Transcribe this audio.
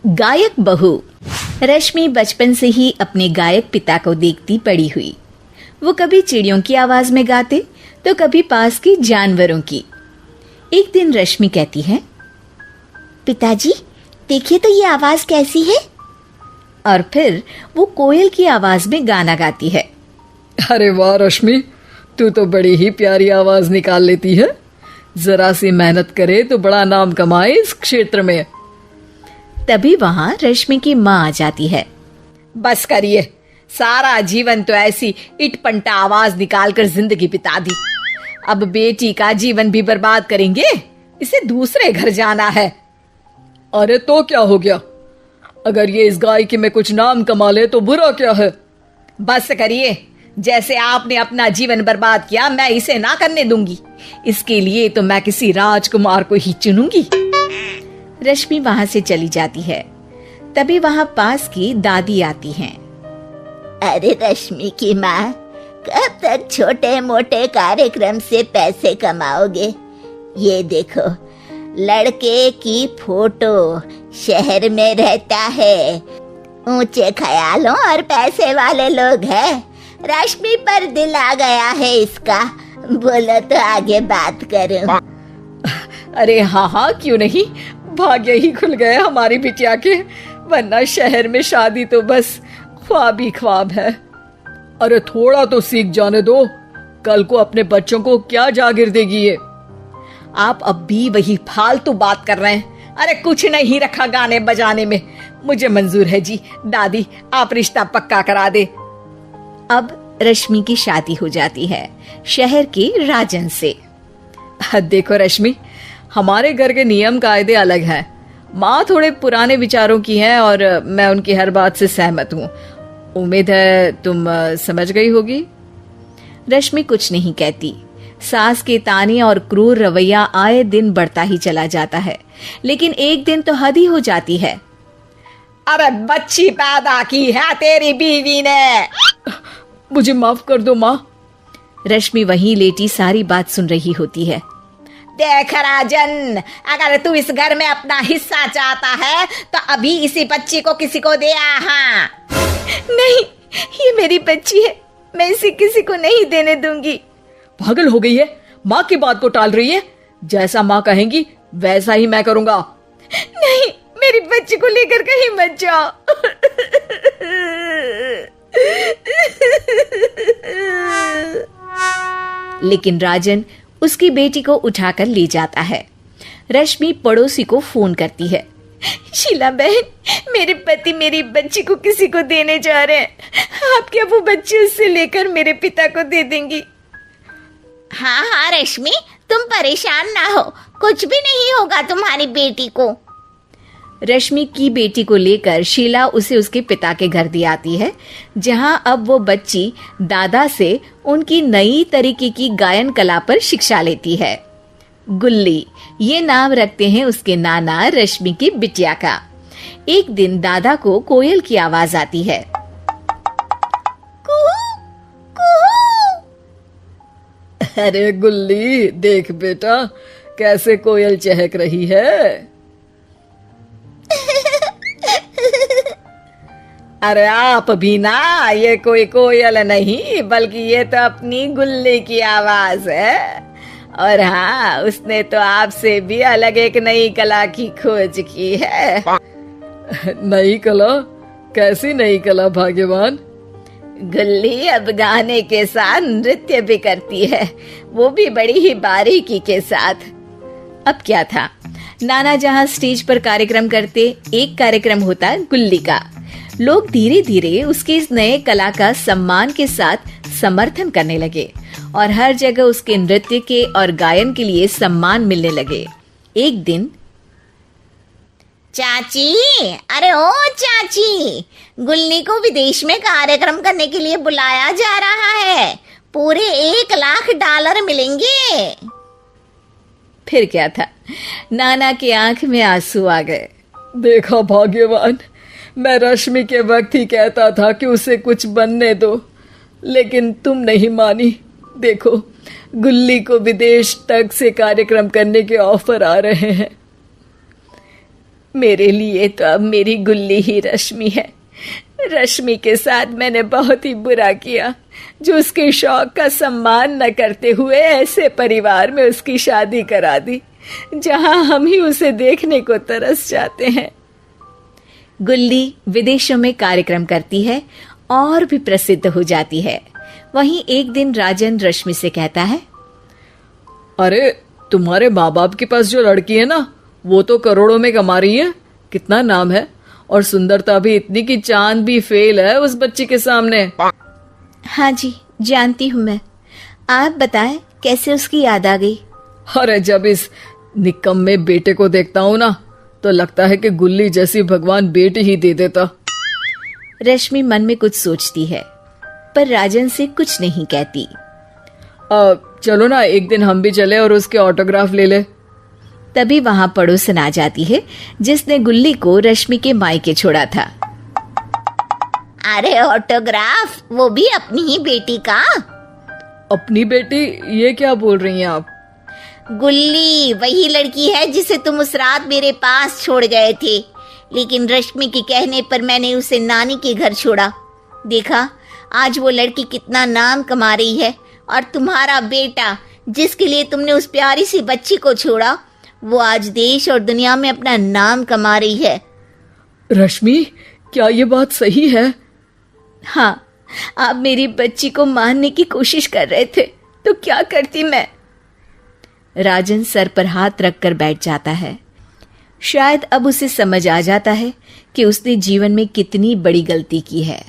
गायक बहू। रश्मि बचपन से ही अपने गायक पिता को देखती बड़ी हुई। वो कभी चिड़ियों की आवाज में गाते तो कभी पास के जानवरों की। एक दिन रश्मि कहती है, पिताजी देखिए तो ये आवाज कैसी है। और फिर वो कोयल की आवाज में गाना गाती है। अरे वाह रश्मि, तू तो बड़ी ही प्यारी आवाज निकाल लेती है। जरा सी मेहनत करे तो बड़ा नाम कमाए इस क्षेत्र में। तभी वहां रश्मि की माँ आ जाती है। बस करिए, सारा जीवन तो ऐसी इटपंटा आवाज निकालकर जिंदगी बिता दी। अब बेटी का जीवन भी बर्बाद करेंगे, इसे दूसरे घर जाना है। अरे तो क्या हो गया, अगर ये इस गायकी में कुछ नाम कमा ले तो बुरा क्या है। बस करिए, जैसे आपने अपना जीवन बर्बाद किया मैं इसे ना करने दूंगी। इसके लिए तो मैं किसी राजकुमार को ही चुनूंगी। रश्मि वहां से चली जाती है। तभी वहां पास की दादी आती हैं। अरे रश्मि की माँ, कब तक छोटे मोटे कार्यक्रम से पैसे कमाओगे? ये देखो, लड़के की फोटो शहर में रहता है, ऊंचे ख्यालों और पैसे वाले लोग हैं। रश्मि पर दिल आ गया है इसका, बोलो तो आगे बात करूं। अरे हाँ, क्यों नहीं, भाग्य ही खुल गए हमारी बिटिया के, वरना शहर में शादी तो बस ख्वाब ही ख्वाब है। अरे थोड़ा तो सीख जाने दो, कल को अपने बच्चों को क्या जागीर देगी ये। आप अब भी वही फालतू बात कर रहे हैं। अरे कुछ नहीं रखा गाने बजाने में, मुझे मंजूर है जी। दादी आप रिश्ता पक्का करा दे। अब रश्मि की शादी हो जाती है शहर के राजन से। देखो रश्मि, हमारे घर के नियम कायदे अलग हैं। माँ थोड़े पुराने विचारों की हैं और मैं उनकी हर बात से सहमत हूँ। उम्मीद है तुम समझ गई होगी। रश्मि कुछ नहीं कहती। सास के ताने और क्रूर रवैया आए दिन बढ़ता ही चला जाता है, लेकिन एक दिन तो हद ही हो जाती है। अरे बच्ची पैदा की है तेरी बीवी ने। मुझे माफ कर दो माँ। रश्मि वहीं लेटी सारी बात सुन रही होती है। देख राजन, अगर तू इस घर में अपना हिस्सा चाहता है तो अभी इसी बच्ची को किसी को दे। हाँ नहीं, ये मेरी बच्ची है, मैं इसे किसी को नहीं देने दूंगी। पागल हो गई है, माँ की बात को टाल रही है। जैसा माँ कहेंगी वैसा ही मैं करूंगा। नहीं, मेरी बच्ची को लेकर कहीं मत जाओ। लेकिन राजन उसकी बेटी को उठाकर ले जाता है। रश्मि पड़ोसी को फोन करती है। शीला बहन, मेरे पति मेरी बच्ची को किसी को देने जा रहे हैं। आप क्या वो बच्ची उससे लेकर मेरे पिता को दे देंगी? हाँ रश्मि, तुम परेशान ना हो, कुछ भी नहीं होगा तुम्हारी बेटी को। रश्मि की बेटी को लेकर शीला उसे उसके पिता के घर दे आती है, जहां अब वो बच्ची दादा से उनकी नई तरीके की गायन कला पर शिक्षा लेती है। गुल्ली ये नाम रखते हैं उसके नाना रश्मि की बिटिया का। एक दिन दादा को कोयल की आवाज आती है। अरे गुल्ली, देख बेटा कैसे कोयल चहक रही है। अरे आप भी ना, ये कोई कोयल नहीं बल्कि ये तो अपनी गुल्ली की आवाज है। और हाँ, उसने तो आपसे भी अलग एक नई कला की खोज की है। नई कला? कैसी नई कला भाग्यवान? गुल्ली अब गाने के साथ नृत्य भी करती है, वो भी बड़ी ही बारीकी के साथ। अब क्या था, नाना जहां स्टेज पर कार्यक्रम करते, एक कार्यक्रम होता गुल्ली का। लोग धीरे धीरे उसके इस नए कला का सम्मान के साथ समर्थन करने लगे और हर जगह उसके नृत्य के और गायन के लिए सम्मान मिलने लगे। एक दिन, चाची, अरे ओ चाची, गुल्ली को विदेश में कार्यक्रम करने के लिए बुलाया जा रहा है, पूरे $1,00,000 मिलेंगे। फिर क्या था, नाना की आंख में आंसू आ गए। देखा भाग्यवान, मैं रश्मि के वक्त ही कहता था कि उसे कुछ बनने दो, लेकिन तुम नहीं मानी। देखो, गुल्ली को विदेश तक से कार्यक्रम करने के ऑफर आ रहे हैं। मेरे लिए तो अब मेरी गुल्ली ही रश्मि है। रश्मि के साथ मैंने बहुत ही बुरा किया जो उसके शौक का सम्मान न करते हुए ऐसे परिवार में उसकी शादी करा दी जहां हम ही उसे देखने को तरस जाते हैं। गुल्ली विदेशों में कार्यक्रम करती है और भी प्रसिद्ध हो जाती है। वहीं एक दिन राजन रश्मि से कहता है, अरे तुम्हारे माँ बाप के पास जो लड़की है ना, वो तो करोड़ों में कमा रही है, कितना नाम है, और सुंदरता भी इतनी कि चांद भी फेल है उस बच्ची के सामने। हाँ जी, जानती हूँ मैं। आप बताएं कैसे उसकी याद आ गई? अरे जब इस निकम्मे बेटे को देखता हूँ ना, तो लगता है कि गुल्ली जैसी भगवान बेटी ही दे देता। रश्मि मन में कुछ सोचती है पर राजन से कुछ नहीं कहती। चलो ना एक दिन हम भी चले और उसके ऑटोग्राफ ले ले। तभी वहां पड़ोसन आ जाती है जिसने गुल्ली को रश्मि के मायके छोड़ा था। अरे ऑटोग्राफ, वो भी अपनी ही बेटी का? अपनी बेटी? ये क्या बोल रही हैं आप? गुल्ली वही लड़की है जिसे तुम उस रात मेरे पास छोड़ गए थे, लेकिन रश्मि के कहने पर मैंने उसे नानी के घर छोड़ा। देखा आज वो लड़की कितना नाम कमा रही है, और तुम्हारा बेटा जिसके लिए तुमने उस प्यारी सी बच्ची को छोड़ा, वो आज देश और दुनिया में अपना नाम कमा रही है। रश्मि, क्या ये बात सही है? हाँ, आप मेरी बच्ची को मारने की कोशिश कर रहे थे तो क्या करती मैं? राजन सर पर हाथ रखकर बैठ जाता है। शायद अब उसे समझ आ जाता है कि उसने जीवन में कितनी बड़ी गलती की है।